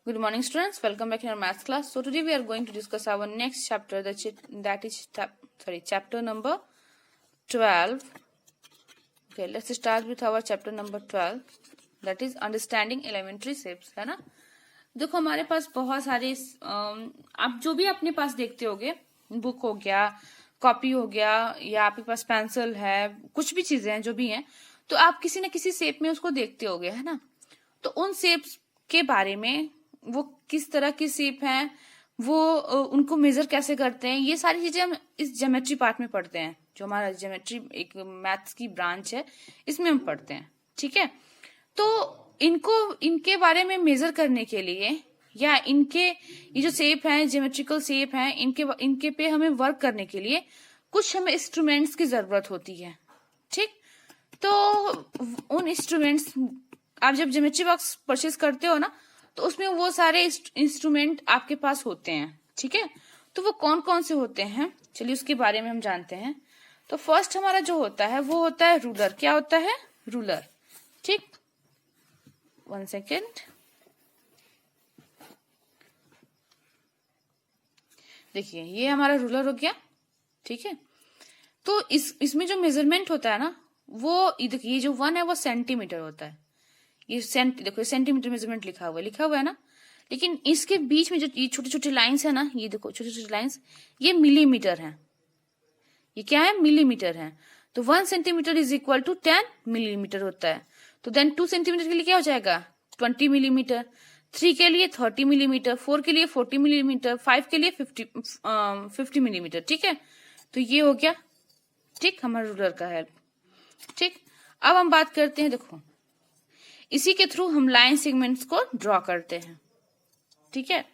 Good morning, students. Welcome back in our maths class. So today we are going to discuss our next chapter, that is chapter number 12. Okay, let's start with our chapter number 12. That is understanding elementary shapes, है ना। देखो हमारे पास बहुत सारे आप जो भी अपने पास देखते होगे, बुक हो गया, कॉपी हो गया, या आपके पास पेंसिल है, कुछ भी चीजें हैं जो भी हैं, तो आप किसी न किसी शेप में उसको देखते होगे, है ना। तो उन शेप्स के बारे में, वो किस तरह की शेप हैं, वो उनको मेजर कैसे करते हैं, ये सारी चीजें हम इस ज्योमेट्री पार्ट में पढ़ते हैं। जो हमारा ज्योमेट्री एक मैथ्स की ब्रांच है, इसमें हम पढ़ते हैं, ठीक है। तो इनके बारे में मेजर करने के लिए, या इनके ये जो शेप हैं, ज्योमेट्रिकल शेप हैं, इनके पे हमें वर्क करने के लिए कुछ हमें इंस्ट्रूमेंट्स की जरूरत होती है, ठीक। तो उन इंस्ट्रूमेंट्स, आप जब ज्योमेट्री बॉक्स परचेज करते हो ना, तो उसमें वो सारे इंस्ट्रूमेंट आपके पास होते हैं, ठीक है। तो वो कौन कौन से होते हैं, चलिए उसके बारे में हम जानते हैं। तो फर्स्ट हमारा जो होता है वो होता है रूलर। क्या होता है? रूलर, ठीक। 1 सेकेंड, देखिए ये हमारा रूलर हो गया, ठीक है। तो इसमें जो मेजरमेंट होता है ना, वो देखिए ये जो 1 है वो सेंटीमीटर होता है। ये देखो सेंटीमीटर मेजरमेंट लिखा हुआ है ना, लेकिन इसके बीच में जो ये छोटी छोटी लाइंस है ना, ये देखो छोटी छोटी लाइंस, ये मिलीमीटर है। ये क्या है? मिलीमीटर है। तो 1 centimetre is equal to 10 millimetre होता है। तो देन 2 सेंटीमीटर के लिए क्या हो जाएगा? 20 मिलीमीटर, 3 के लिए 30 मिलीमीटर, 4 के लिए 40 मिलीमीटर, 5 के लिए 50 मिलीमीटर, ठीक है। तो ये हो गया, ठीक, हमारा रूलर का हेल्प, ठीक। अब हम बात करते हैं, देखो इसी के थ्रू हम लाइन सेगमेंट्स को ड्रॉ करते हैं, ठीक है।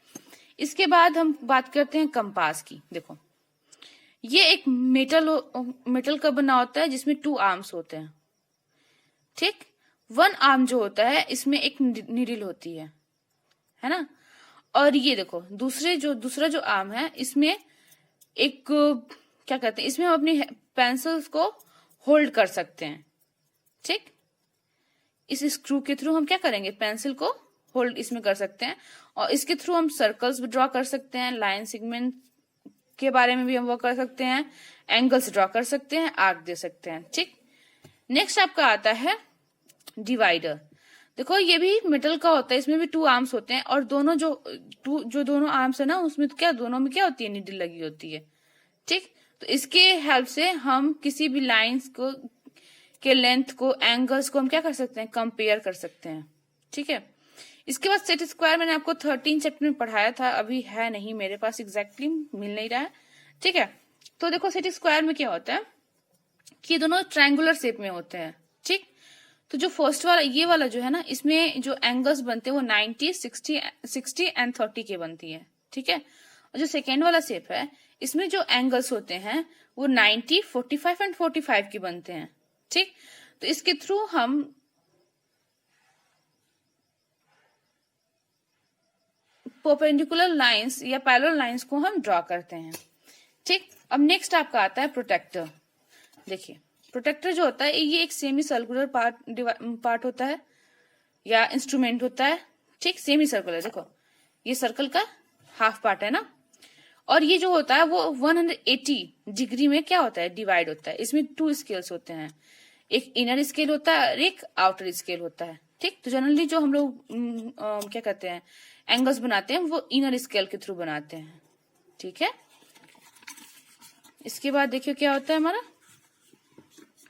इसके बाद हम बात करते हैं कंपास की। देखो ये एक मेटल का बना होता है, जिसमें 2 आर्म्स होते हैं, ठीक। 1 आर्म जो होता है, इसमें एक नीडल होती है ना। और ये देखो दूसरा जो आर्म है, इसमें एक क्या कहते हैं, इसमें हम अपनी पेंसिल्स को होल्ड कर सकते हैं, ठीक। इस स्क्रू के थ्रू हम क्या करेंगे? पेंसिल को होल्ड इसमें कर सकते हैं, और इसके थ्रू हम सर्कल्स भी ड्रॉ कर सकते हैं, लाइन सेगमेंट के बारे में भी हम वो कर सकते हैं, एंगल्स ड्रॉ कर सकते हैं, आर्क दे सकते हैं, ठीक। नेक्स्ट आपका आता है डिवाइडर। देखो ये भी मेटल का होता है, इसमें भी 2 आर्म्स होते हैं, और दोनों दोनों आर्म्स है ना, उसमें तो क्या, दोनों में क्या होती है? नीडल लगी होती है, ठीक। तो इसके हेल्प से हम किसी भी लाइंस को के लेंथ को, एंगल्स को हम क्या कर सकते हैं? कंपेयर कर सकते हैं, ठीक है। इसके बाद सेट स्क्वायर मैंने आपको 13 चैप्टर में पढ़ाया था, अभी है नहीं मेरे पास, एग्जैक्टली मिल नहीं रहा है, ठीक है। तो देखो सेट स्क्वायर में क्या होता है कि दोनों ट्रायंगुलर शेप में होते हैं, ठीक। तो जो फर्स्ट वाला, ये वाला जो है ना, इसमें जो एंगल्स बनते हैं वो 90, 60 एंड 30 के बनती है, ठीक है। और जो सेकेंड वाला शेप है, इसमें जो एंगल्स होते हैं वो 90, 45 एंड 45 के बनते हैं, ठीक। तो इसके थ्रू हम परपेंडिकुलर लाइंस या पैरेलल लाइंस को हम ड्रॉ करते हैं, ठीक। अब नेक्स्ट आपका आता है प्रोटेक्टर। देखिए प्रोटेक्टर जो होता है, ये एक सेमी सर्कुलर पार्ट होता है, या इंस्ट्रूमेंट होता है, ठीक। सेमी सर्कुलर, देखो ये सर्कल का हाफ पार्ट है ना, और ये जो होता है वो 180 डिग्री में क्या होता है? डिवाइड होता है। इसमें 2 स्केल्स होते हैं, एक इनर स्केल होता है और एक आउटर स्केल होता है, ठीक। तो जनरली जो हम लोग क्या कहते हैं, एंगल्स बनाते हैं, वो इनर स्केल के थ्रू बनाते हैं, ठीक है। इसके बाद देखिए क्या होता है हमारा,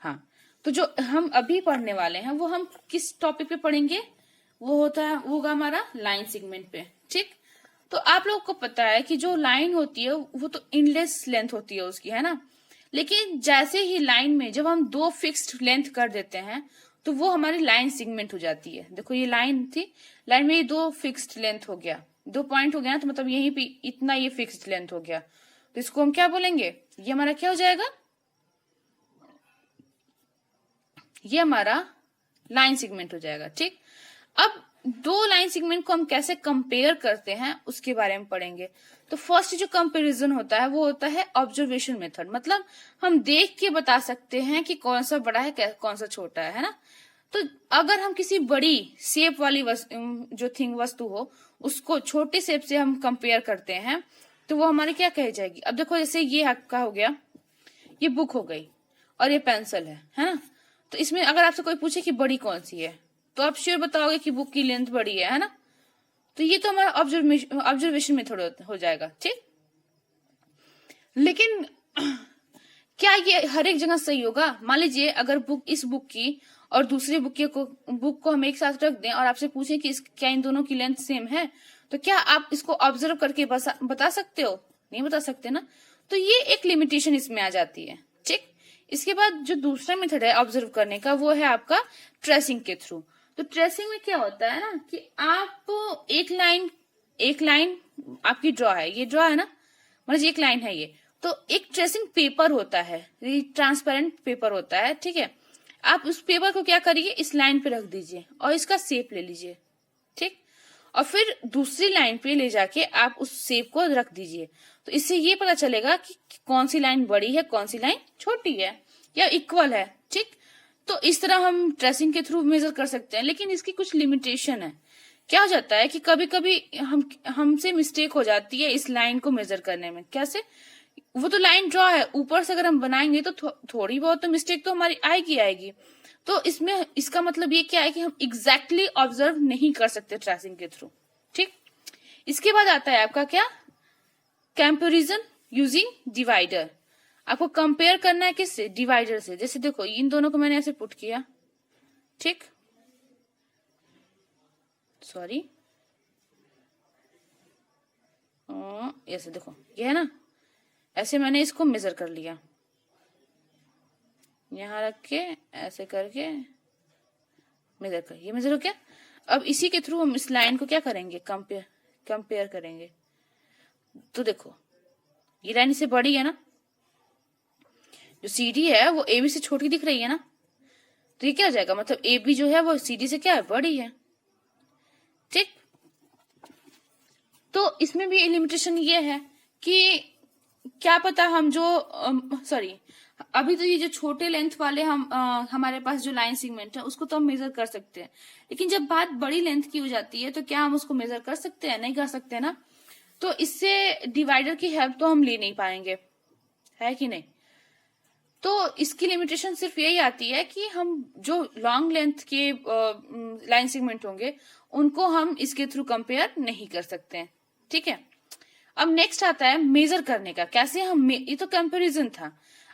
हाँ, तो जो हम अभी पढ़ने वाले हैं वो हम किस टॉपिक पे पढ़ेंगे? वो होगा हमारा लाइन सेगमेंट पे, ठीक। तो आप लोगों को पता है कि जो लाइन होती है वो तो इनलेस लेंथ होती है उसकी, है ना। लेकिन जैसे ही लाइन में जब हम 2 फिक्स्ड लेंथ कर देते हैं, तो वो हमारी लाइन सेगमेंट हो जाती है। देखो ये लाइन थी, लाइन में ये 2 फिक्स्ड लेंथ हो गया, 2 पॉइंट हो गया ना, तो मतलब यहीं पे इतना ये फिक्स्ड लेंथ हो गया, तो इसको हम क्या बोलेंगे? ये हमारा क्या हो जाएगा? ये हमारा लाइन सेगमेंट हो जाएगा, ठीक। अब 2 लाइन सेगमेंट को हम कैसे कंपेयर करते हैं उसके बारे में पढ़ेंगे। तो फर्स्ट जो कंपैरिजन होता है वो होता है ऑब्जर्वेशन मेथड, मतलब हम देख के बता सकते हैं कि कौन सा बड़ा है कौन सा छोटा है ना। तो अगर हम किसी बड़ी शेप वाली जो वस्तु हो उसको छोटे शेप से हम कंपेयर करते हैं तो वो हमारी क्या कही जाएगी। अब देखो जैसे ये आपका हो गया, ये बुक हो गई और ये पेंसिल है ना। तो इसमें अगर आपसे कोई पूछे कि बड़ी कौन सी है तो आप श्योर बताओगे कि बुक की लेंथ बड़ी है ना। तो ये तो हमारा ऑब्जर्वेशन मेथड हो जाएगा, ठीक। लेकिन क्या ये हर एक जगह सही होगा। मान लीजिए अगर इस बुक की और दूसरी बुक को हम एक साथ रख दें और आपसे पूछें कि क्या इन दोनों की लेंथ सेम है, तो क्या आप इसको ऑब्जर्व करके बता सकते हो? नहीं बता सकते ना। तो ये एक लिमिटेशन इसमें आ जाती है, ठीक। इसके बाद जो दूसरा मेथड है ऑब्जर्व करने का वो है आपका ट्रेसिंग के थ्रू। तो ट्रेसिंग में क्या होता है ना कि आप एक लाइन आपकी ड्रॉ है, ये ड्रॉ है ना, मतलब एक लाइन है ये, तो एक ट्रेसिंग पेपर होता है, ये ट्रांसपेरेंट पेपर होता है, ठीक है। आप उस पेपर को क्या करिए, इस लाइन पे रख दीजिए और इसका शेप ले लीजिए, ठीक। और फिर दूसरी लाइन पे ले जाके आप उस शेप को रख दीजिए। तो इससे ये पता चलेगा कि कौन सी लाइन बड़ी है, कौन सी लाइन छोटी है या इक्वल है, ठीक। तो इस तरह हम ट्रेसिंग के थ्रू मेजर कर सकते हैं। लेकिन इसकी कुछ लिमिटेशन है। क्या हो जाता है कि कभी कभी हमसे मिस्टेक हो जाती है इस लाइन को मेजर करने में। कैसे? वो तो लाइन ड्रॉ है, ऊपर से अगर हम बनाएंगे तो थोड़ी बहुत तो मिस्टेक तो हमारी आएगी। तो इसमें इसका मतलब ये क्या है कि हम एग्जैक्टली ऑब्जर्व नहीं कर सकते ट्रेसिंग के थ्रू, ठीक। इसके बाद आता है आपका क्या, कंपैरिजन यूजिंग डिवाइडर। आपको कंपेयर करना है किससे, डिवाइडर से। जैसे देखो इन दोनों को मैंने ऐसे पुट किया, ठीक, सॉरी ऐसे देखो ये है ना, ऐसे मैंने इसको मेजर कर लिया, यहां रख के ऐसे करके मेजर कर, ये मेजर हो गया। अब इसी के थ्रू हम इस लाइन को क्या करेंगे, कंपेयर करेंगे। तो देखो ये लाइन इससे बड़ी है ना, जो CD है वो AB से छोटी दिख रही है ना, तो ये क्या हो जाएगा, मतलब AB जो है वो CD से क्या है, बड़ी है, ठीक। तो इसमें भी लिमिटेशन ये है कि क्या पता हम जो सॉरी अभी तो ये जो छोटे लेंथ वाले हमारे पास जो लाइन सेगमेंट है उसको तो हम मेजर कर सकते हैं। लेकिन जब बात बड़ी लेंथ की हो जाती है तो क्या हम उसको मेजर कर सकते हैं, नहीं कर सकते ना। तो इससे डिवाइडर की हेल्प तो हम ले नहीं पाएंगे, है कि नहीं। तो इसकी लिमिटेशन सिर्फ यही आती है कि हम जो लॉन्ग लेंथ के लाइन सेगमेंट होंगे उनको हम इसके थ्रू कंपेयर नहीं कर सकते हैं, ठीक है। अब नेक्स्ट आता है मेजर करने का। कैसे हम ये तो कंपैरिजन था,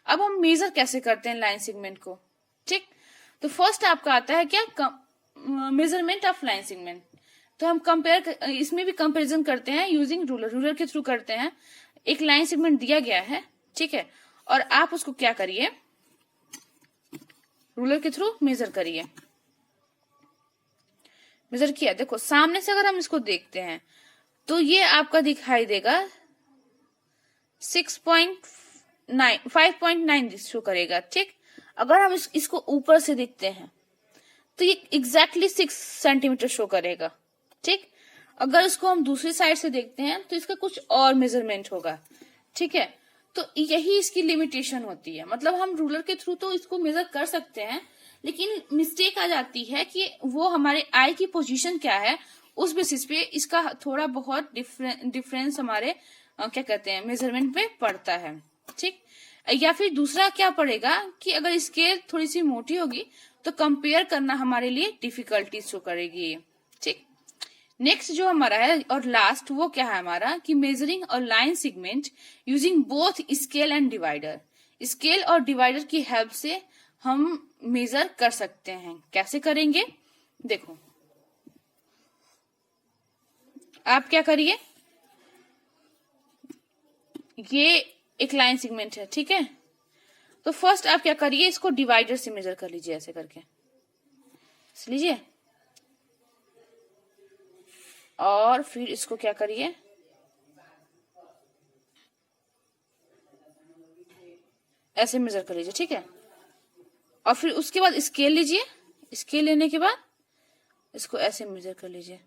अब हम मेजर कैसे करते हैं लाइन सेगमेंट को, ठीक। तो फर्स्ट आपका आता है क्या, मेजरमेंट ऑफ लाइन सेगमेंट। तो हम इसमें भी कंपैरिजन करते हैं यूजिंग रूलर के थ्रू करते हैं। एक लाइन सेगमेंट दिया गया है, ठीक है, और आप उसको क्या करिए, रूलर के थ्रू मेजर करिए। मेजर किया, देखो सामने से अगर हम इसको देखते हैं तो ये आपका दिखाई देगा 5.9 शो करेगा, ठीक। अगर हम इसको ऊपर से देखते हैं तो ये एग्जैक्टली 6 सेंटीमीटर शो करेगा, ठीक। अगर इसको हम दूसरी साइड से देखते हैं तो इसका कुछ और मेजरमेंट होगा, ठीक है। तो यही इसकी लिमिटेशन होती है। मतलब हम रूलर के थ्रू तो इसको मेजर कर सकते हैं, लेकिन मिस्टेक आ जाती है कि वो हमारे आई की पोजीशन क्या है उस बेसिस पे इसका थोड़ा बहुत डिफरेंस हमारे क्या कहते हैं मेजरमेंट पे पड़ता है, ठीक। या फिर दूसरा क्या पड़ेगा कि अगर स्केल थोड़ी सी मोटी होगी तो कंपेयर करना हमारे लिए डिफिकल्टी शो करेगी, ठीक। नेक्स्ट जो हमारा है और लास्ट वो क्या है हमारा कि मेजरिंग और line segment using both scale and divider. Scale और डिवाइडर की हेल्प से हम मेजर कर सकते हैं। कैसे करेंगे, देखो आप क्या करिए, ये एक लाइन सेगमेंट है, ठीक है। तो फर्स्ट आप क्या करिए, इसको डिवाइडर से मेजर कर लीजिए, ऐसे करके लीजिए, और फिर इसको क्या करिए, ऐसे मेजर कर लीजिए, ठीक है। और फिर उसके बाद स्केल लीजिए, स्केल लेने के बाद इसको ऐसे मेजर कर लीजिए।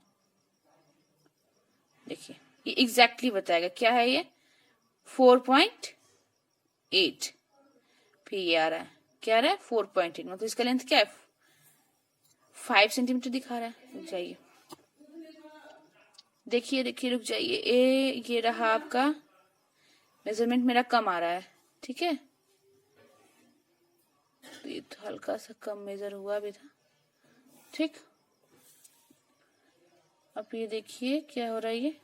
देखिए ये एग्जैक्टली बताएगा क्या है, ये 4.8। फिर ये आ रहा है, क्या आ रहा है 4.8, मतलब इसका लेंथ क्या है 5 सेंटीमीटर दिखा रहा है। जाइए देखिए देखिए, रुक जाइए, ये रहा आपका मेजरमेंट, मेरा कम आ रहा है, ठीक है। तो ये तो हल्का सा कम मेजर हुआ भी था, ठीक। अब ये देखिए क्या हो रहा है, ये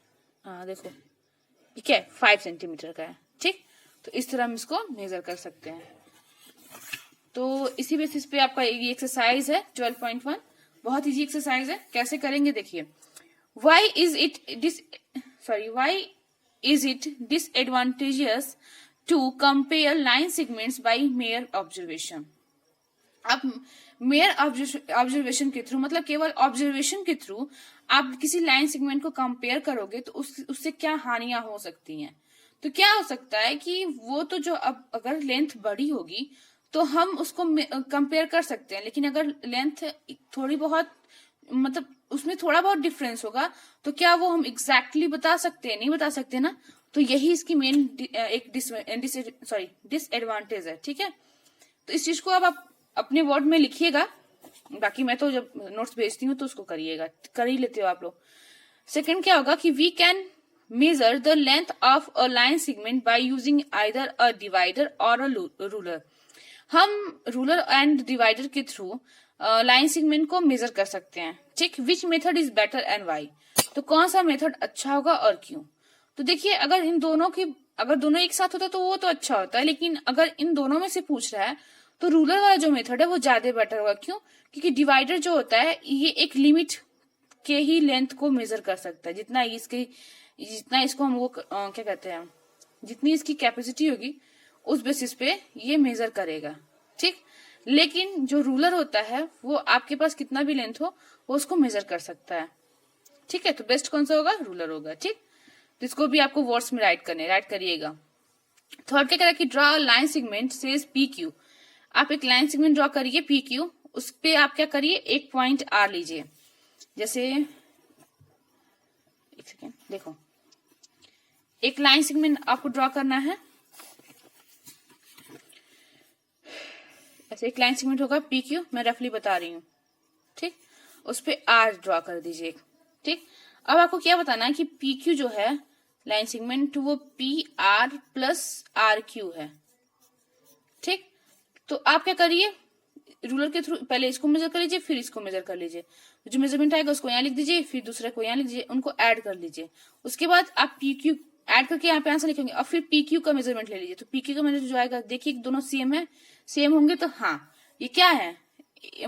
हाँ देखो, ये क्या है, 5 सेंटीमीटर का है, ठीक। तो इस तरह हम इसको मेजर कर सकते हैं। तो इसी बेसिस पे आपका ये एक्सरसाइज है 12.1, बहुत इजी एक्सरसाइज है। कैसे करेंगे देखिए, why is it disadvantageous to compare line segments by mere observation? आप मेयर ऑब्जर्वेशन के थ्रू, मतलब केवल ऑब्जर्वेशन के थ्रू आप किसी लाइन सेगमेंट को कंपेयर करोगे तो उससे क्या हानियां हो सकती हैं। तो क्या हो सकता है कि वो तो जो अब अगर लेंथ बड़ी होगी तो हम उसको कंपेयर कर सकते हैं, लेकिन अगर लेंथ थोड़ी बहुत, मतलब उसमें थोड़ा बहुत डिफरेंस होगा, तो क्या वो हम एग्जैक्टली बता सकते हैं? नहीं बता सकते ना। तो यही इसकी मेन एक डिसएडवांटेज है, ठीक है। तो इस चीज को अब आप अपने वर्ड में लिखिएगा, बाकी मैं तो जब नोट्स भेजती हूँ तो उसको करिएगा, कर ही लेते हो आप लोग। सेकंड क्या होगा कि we can measure the length of a line segment by using either a divider or a ruler. हम रूलर एंड डिवाइडर के थ्रू लाइन सेगमेंट को मेजर कर सकते हैं, ठीक। Which method is better and why? तो कौन सा मेथड अच्छा होगा और क्यों? तो देखिए, अगर दोनों एक साथ होता है तो वो तो अच्छा होता है, लेकिन अगर इन दोनों में से पूछ रहा है तो रूलर वाला जो मेथड है वो ज्यादा बेटर होगा। क्यों? क्योंकि डिवाइडर जो होता है ये एक लिमिट के ही लेंथ को मेजर कर सकता है, जितना इसको हम वो क्या कहते हैं, जितनी इसकी कैपेसिटी होगी उस बेसिस पे ये मेजर करेगा, ठीक। लेकिन जो रूलर होता है वो आपके पास कितना भी लेंथ हो वो उसको मेजर कर सकता है, ठीक है। तो बेस्ट कौन सा होगा? रूलर होगा, ठीक। तो इसको भी आपको वर्ड्स में राइट करिएगा। थर्ड क्या करें कि draw line segment says P Q. आप एक लाइन सेगमेंट ड्रॉ करिए पी क्यू, उस पे आप क्या करिए, एक पॉइंट आर लीजिए। जैसे एक सेकेंड देखो, एक लाइन सेगमेंट आपको ड्रॉ करना है, ऐसे एक लाइन सेगमेंट होगा पी क्यू, मैं रफली बता रही हूँ, ठीक। उस पे आर ड्रॉ कर दीजिए, ठीक। अब आपको क्या बताना है कि पी क्यू जो है लाइन सेगमेंट वो P R plus R Q है, ठीक। तो आप क्या करिए, रूलर के थ्रू पहले इसको मेजर कर लीजिए, फिर इसको मेजर कर लीजिए। जो मेजरमेंट आएगा उसको यहाँ लिख दीजिए, फिर दूसरे को यहाँ लिख दीजिए, उनको ऐड कर लीजिए। उसके बाद आप पी क्यू ऐड करके यहाँ पे आंसर लिखेंगे और फिर पी क्यू का मेजरमेंट ले लीजिए। तो पी क्यू का मेजर जो आएगा, देखिए दोनों सेम होंगे, तो हाँ ये क्या है,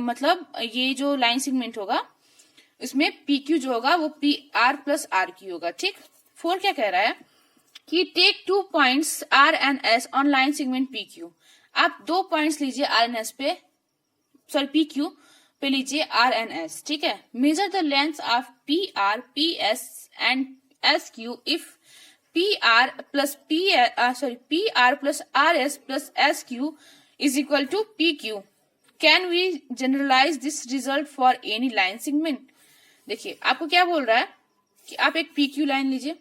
मतलब ये जो लाइन सेगमेंट होगा इसमें पी क्यू जो होगा वो P R plus R Q होगा, ठीक। 4 क्या कह रहा है कि take 2 points R and S on line segment P Q. आप 2 पॉइंट्स लीजिए आर एन एस पे, सॉरी पी क्यू पे लीजिए आर एन एस, ठीक है। Measure the length of P R P S and S Q if P R plus R S plus S Q is equal to P Q. Can we generalise this result for any line segment? देखिए आपको क्या बोल रहा है कि आप एक P Q line लीजिए,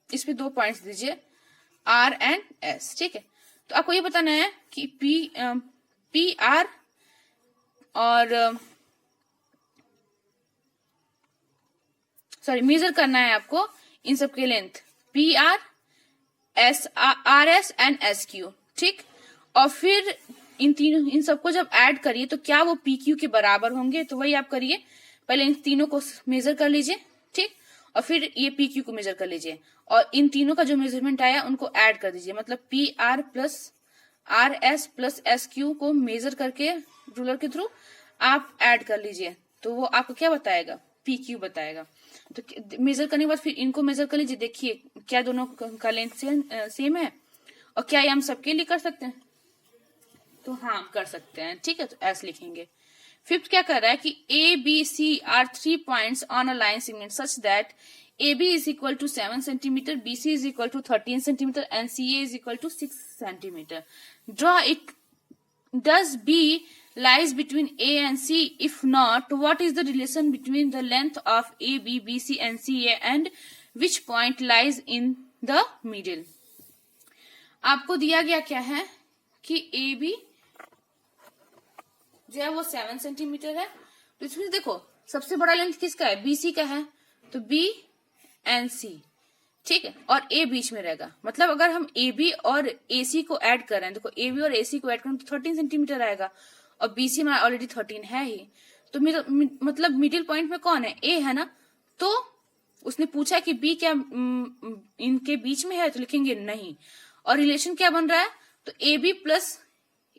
इस पे 2 पॉइंट्स दीजिए आर एंड एस, ठीक है। तो आपको ये बताना है कि पी आर और मेजर करना है आपको इन सबके length P R S and S Q, ठीक। और फिर इन सबको जब ऐड करिए तो क्या वो पी क्यू के बराबर होंगे? तो वही आप करिए, पहले इन तीनों को मेजर कर लीजिए, ठीक। और फिर ये पी क्यू को मेजर कर लीजिए और इन तीनों का जो मेजरमेंट आया उनको ऐड कर दीजिए, मतलब P R plus R S plus S Q को मेजर करके रूलर के थ्रू आप ऐड कर लीजिए। तो वो आपको क्या बताएगा? पी क्यू बताएगा। तो मेजर करने के बाद फिर इनको मेजर कर लीजिए, देखिए क्या दोनों का लेंथ सेम है और क्या ये हम सबके लिए कर सकते हैं? तो हाँ कर सकते हैं, ठीक है। तो एस लिखेंगे। 5th क्या कर रहा है कि A B C are 3 points on a line segment such that AB is equal to 7 centimeter, BC is equal to 13 centimeter, and CA is equal to 6 centimeter. Draw it. Does B lies between A and C? If not, what is the relation between the length of AB, BC, and CA, and which point lies in the middle? आपको दिया गया क्या है कि AB जो है वो 7 centimetre है। तो इसमें देखो सबसे बड़ा लेंथ किसका है? BC का है। तो बी एंड सी, ठीक है, और ए बीच में रहेगा। मतलब अगर हम ए बी और ए सी को ऐड कर रहे हैं, देखो ए बी और ए सी को ऐड करें तो 13 सेंटीमीटर आएगा, और बी सी हमारा ऑलरेडी 13 है ही, तो मतलब मिडिल पॉइंट में कौन है, ए है ना। तो उसने पूछा कि बी क्या इनके बीच में है, तो लिखेंगे नहीं। और रिलेशन क्या बन रहा है, तो A B plus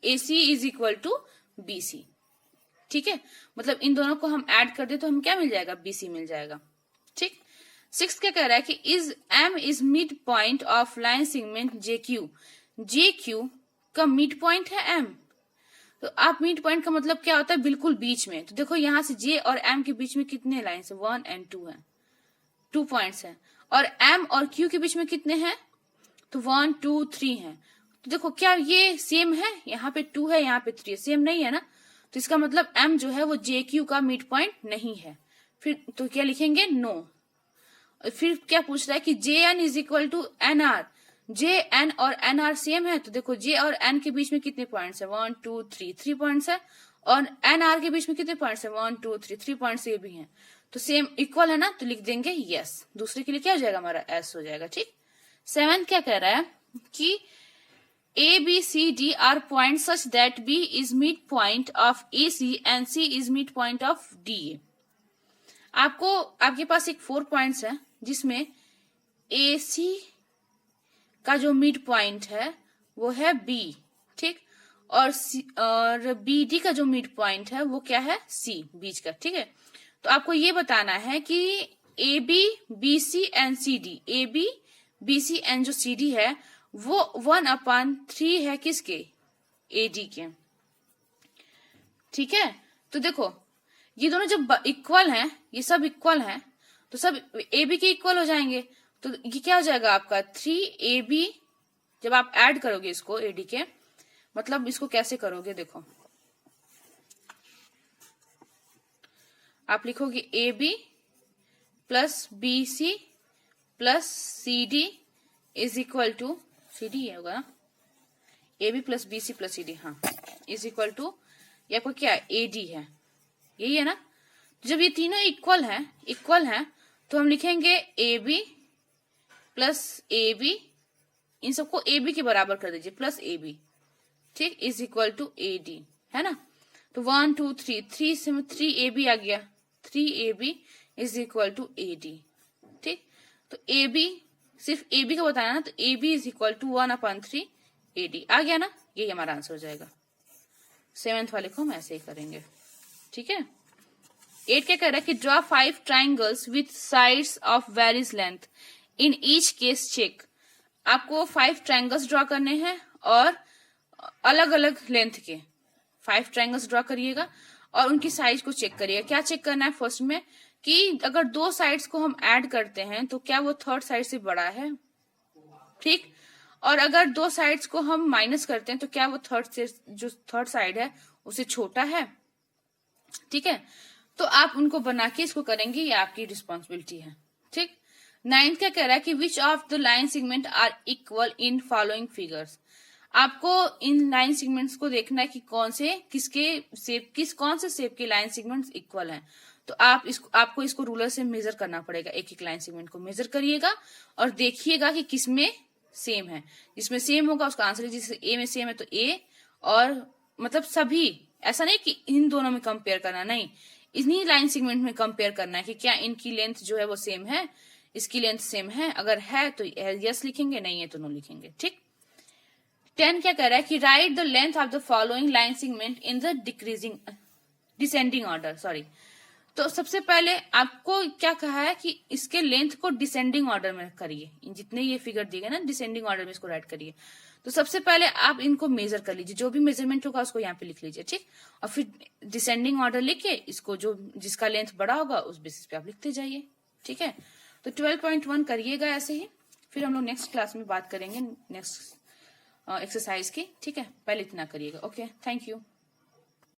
A C is equal to B C, ठीक है। मतलब इन दोनों को हम ऐड कर दे तो हम क्या मिल जाएगा, बी सी मिल जाएगा, ठीक। 6 क्या कह रहा है कि is M is mid point of line segment J Q, J Q का मिड पॉइंट है एम। तो आप मिड पॉइंट का मतलब क्या होता है, बिल्कुल बीच में। तो देखो यहां से जे और एम के बीच में कितने लाइन है, 1 और 2 है, 2 पॉइंट्स है। और एम और क्यू के बीच में कितने हैं, तो 1 2 3 है। तो देखो क्या ये सेम है, यहाँ पे 2 है, यहाँ पे 3 है, सेम नहीं है ना। तो इसका मतलब एम जो है वो जे क्यू का मिड पॉइंट नहीं है। फिर तो क्या लिखेंगे, नो। फिर क्या पूछ रहा है कि J N is equal to N R, J N और एन आर सेम है। तो देखो जे और एन के बीच में कितने पॉइंट्स है, 1 2 3, 3 पॉइंट्स है। और एन आर के बीच में कितने पॉइंट्स है, 1 2 3, 3 पॉइंट्स ये भी हैं। तो सेम इक्वल है ना, तो लिख देंगे यस। दूसरे के लिए क्या हो जाएगा, हमारा एस हो जाएगा, ठीक। 7 क्या कह रहा है कि A, B, C, D are points such that B is midpoint of AC and C is midpoint of DA. आपके पास एक 4 पॉइंट्स है जिसमें AC का जो मिड पॉइंट है वो है B, ठीक। और BD का जो मिड पॉइंट है वो क्या है, C बीच का, ठीक है। तो आपको ये बताना है कि AB, BC and CD, AB, BC and जो CD है वो 1/3 है किसके, AD के, ठीक है। तो देखो ये दोनों जब इक्वल हैं, ये सब इक्वल हैं, तो सब AB के इक्वल हो जाएंगे। तो ये क्या हो जाएगा आपका 3AB, जब आप ऐड करोगे इसको AD के, मतलब इसको कैसे करोगे, देखो आप लिखोगे AB plus BC plus CD is equal to, CD है होगा ना, AB plus BC plus CD, हाँ, इज इक्वल टू, ये आपको क्या है, AD है, यही है ना। जब ये तीनों इक्वल हैं तो हम लिखेंगे AB प्लस AB, इन सबको AB के बराबर कर दीजिए, प्लस AB, ठीक, इज इक्वल टू AD, है ना। तो 1 2 3, 3 से 3AB आ गया, 3AB is equal to AD, ठीक। तो AB सिर्फ AB का बताना ना, तो AB is equal to 1/3 AD आ गया ना, यही हमारा आंसर हो जाएगा। 7th वाले को हम ऐसे ही करेंगे, ठीक है। 8 क्या कह रहा है कि draw 5 triangles with sides of various length, in each case check. आपको 5 ट्राइंगल्स ड्रॉ करने हैं और अलग अलग लेंथ के 5 ट्राइंगल्स ड्रॉ करिएगा और उनकी साइज को चेक करिएगा। क्या चेक करना है फर्स्ट में, कि अगर 2 साइड्स को हम ऐड करते हैं तो क्या वो थर्ड साइड से बड़ा है, ठीक। और अगर 2 साइड्स को हम माइनस करते हैं तो क्या वो थर्ड साइड है उसे छोटा है, ठीक है। तो आप उनको बना के इसको करेंगे, ये आपकी रिस्पॉन्सिबिलिटी है, ठीक। 9th क्या कह रहा है कि which of the line segment are equal in following figures. आपको इन लाइन सेगमेंट्स को देखना है कि कौन से शेप के लाइन सेगमेंट्स इक्वल हैं। तो आपको इसको रूलर से मेजर करना पड़ेगा, एक एक लाइन सेगमेंट को मेजर करिएगा और देखिएगा कि किसमें सेम है। जिसमें सेम होगा उसका आंसर है, जिससे ए में सेम है तो ए, और मतलब सभी, ऐसा नहीं कि इन दोनों में कंपेयर करना, नहीं, इन्हीं लाइन सेगमेंट में कंपेयर करना है कि क्या इनकी लेंथ जो है वो सेम है, इसकी लेंथ सेम है। अगर है तो यस लिखेंगे, नहीं है तो नो लिखेंगे, ठीक। 10 क्या कह रहा है कि right the length of the following line segment in the descending order, sorry. तो सबसे पहले आपको क्या कहा है कि इसके लेंथ को डिसेंडिंग ऑर्डर में करिए, जितने ये फिगर दिए गए ना डिसेंडिंग ऑर्डर में इसको राइट करिए। तो सबसे पहले आप इनको मेजर कर लीजिए, जो भी मेजरमेंट होगा उसको यहाँ पे लिख लीजिए, ठीक। और फिर डिसेंडिंग ऑर्डर लिखिए, इसको जो जिसका लेंथ बड़ा होगा उस बेसिस पे आप लिखते जाइए, ठीक है। तो 12.1 करिएगा ऐसे ही, फिर हम लोग नेक्स्ट क्लास में बात करेंगे नेक्स्ट एक्सरसाइज की, ठीक है। पहले इतना करिएगा, ओके, थैंक यू।